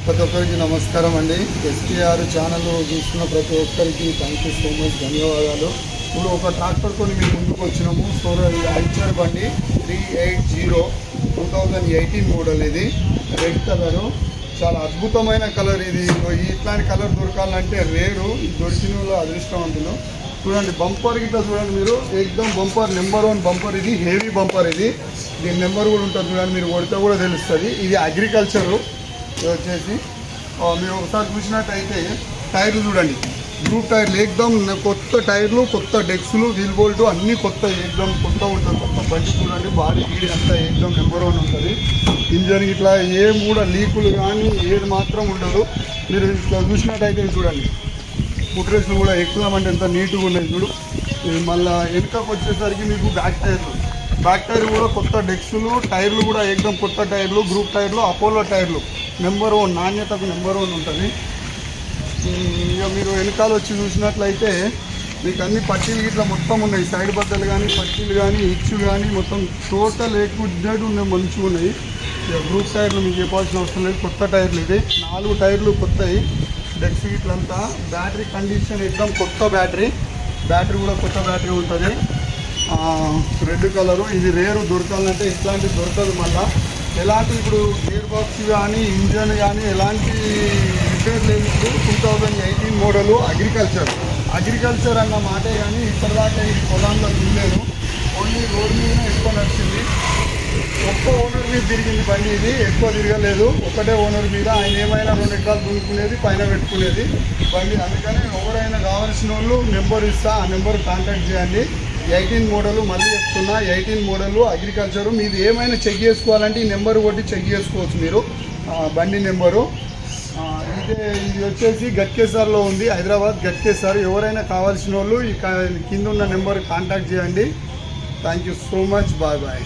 ప్రతి ఒక్కరికి నమస్కారం అండి. ఎస్కేఆర్ ఛానల్ చూస్తున్న ప్రతి ఒక్కరికి థ్యాంక్ యూ సో మచ్, ధన్యవాదాలు. ఇప్పుడు ఒక ట్రాక్టర్ కొని మేము ముందుకు వచ్చినాము. ఐచర్ బండి 380 2018 మోడల్. ఇది రెడ్ కలరు, చాలా అద్భుతమైన కలర్. ఇది ఇట్లాంటి కలర్ దొరకాలంటే రేరు, దొరికిన వాళ్ళు అదృష్టవంతులు. చూడండి బంపర్ గిట్లా చూడండి మీరు, ఎక్దమ్ బంపర్, నెంబర్ 1 బంపర్. ఇది హెవీ బంపర్. ఇది దీని నెంబర్ కూడా ఉంటుంది చూడండి, మీరు కొడితే కూడా తెలుస్తుంది. ఇది అగ్రికల్చరు వచ్చేసి. మీరు ఒకసారి చూసినట్టయితే టైర్లు చూడండి, గ్రూప్ టైర్లు ఎక్దమ్ కొత్త టైర్లు, కొత్త డెక్స్లు, వీల్ బోల్ట్ అన్నీ కొత్త, ఎక్దమ్ కొత్త ఉంటుంది. కొత్త బండి చూడండి, బాడీ గీడి అంతా ఎక్దమ్ నెంబర్ 1 ఉంటుంది. ఇంజన్ ఇట్లా ఏం కూడా లీకులు కానీ ఏది మాత్రం ఉండదు. మీరు ఇట్లా చూసినట్టయితే చూడండి, ఫుట్ రేస్లు కూడా ఎక్కుదామంటే ఎంత నీట్గా ఉన్నాయి చూడు. మళ్ళీ వెనుకకు వచ్చేసరికి మీకు బ్యాక్ టైర్ కూడా కొత్త డెక్స్లు, టైర్లు కూడా ఎక్దమ్ కొత్త టైర్లు, గ్రూప్ టైర్లు, అపోలో టైర్లు నెంబర్ 1, నాణ్యతకు నెంబర్ 1 ఉంటుంది. ఇక మీరు వెనకాల వచ్చి చూసినట్లయితే మీకు అన్ని పట్టీలు ఇట్లా మొత్తం ఉన్నాయి. సైడ్ బద్దలు కానీ, పట్టీలు కానీ, ఇచ్చు కానీ మొత్తం టోటల్ ఎక్కువ ఉన్నాయి, మంచిగా ఉన్నాయి. ఇక గ్రూప్ టైర్లు మీకు చెప్పాల్సిన అవసరం లేదు, కొత్త టైర్లు. ఇది 4 టైర్లు కొత్తవి. డెక్స్ ఇట్లంతా బ్యాటరీ కండిషన్ ఎక్దమ్ కొత్త బ్యాటరీ కూడా కొత్త బ్యాటరీ ఉంటుంది. Red colour. ఇది రేరు, దొరకాలంటే ఇట్లాంటివి దొరకదు. మళ్ళీ ఎలాంటి ఇప్పుడు గేర్ బాక్స్ కానీ, ఇంజన్ కానీ ఎలాంటి రిపేర్ లేదు. ఇప్పుడు 2018 మోడలు అగ్రికల్చర్ అన్న మాటే కానీ ఇప్పటిదాకా ఈ పొలంలో తినలేదు. ఓన్లీ రోడ్ మీదనే ఎక్కువ నడిచింది. ఒక్క ఓనర్ మీద తిరిగింది బండి. ఇది ఎక్కువ తిరగలేదు, ఒకటే ఓనర్ మీద. ఆయన ఏమైనా 2 ఎకరాలు దున్నుకునేది, పైన పెట్టుకునేది బండి. అందుకని ఎవరైనా కావాల్సిన వాళ్ళు నెంబర్ ఇస్తా, ఆ నెంబర్ కాంటాక్ట్ చేయండి. 18 మోడలు, మళ్ళీ చెప్తున్నా 18 మోడలు అగ్రికల్చరు. మీది ఏమైనా చెక్ చేసుకోవాలంటే ఈ నెంబర్ కొట్టి చెక్ చేసుకోవచ్చు మీరు, బండి నెంబరు. ఇది వచ్చేసి గట్కేసర్లో ఉంది, హైదరాబాద్ గట్కేసర్. ఎవరైనా కావాల్సిన వాళ్ళు ఈ కింద ఉన్న నెంబర్ కాంటాక్ట్ చేయండి. Thank you so much, bye bye.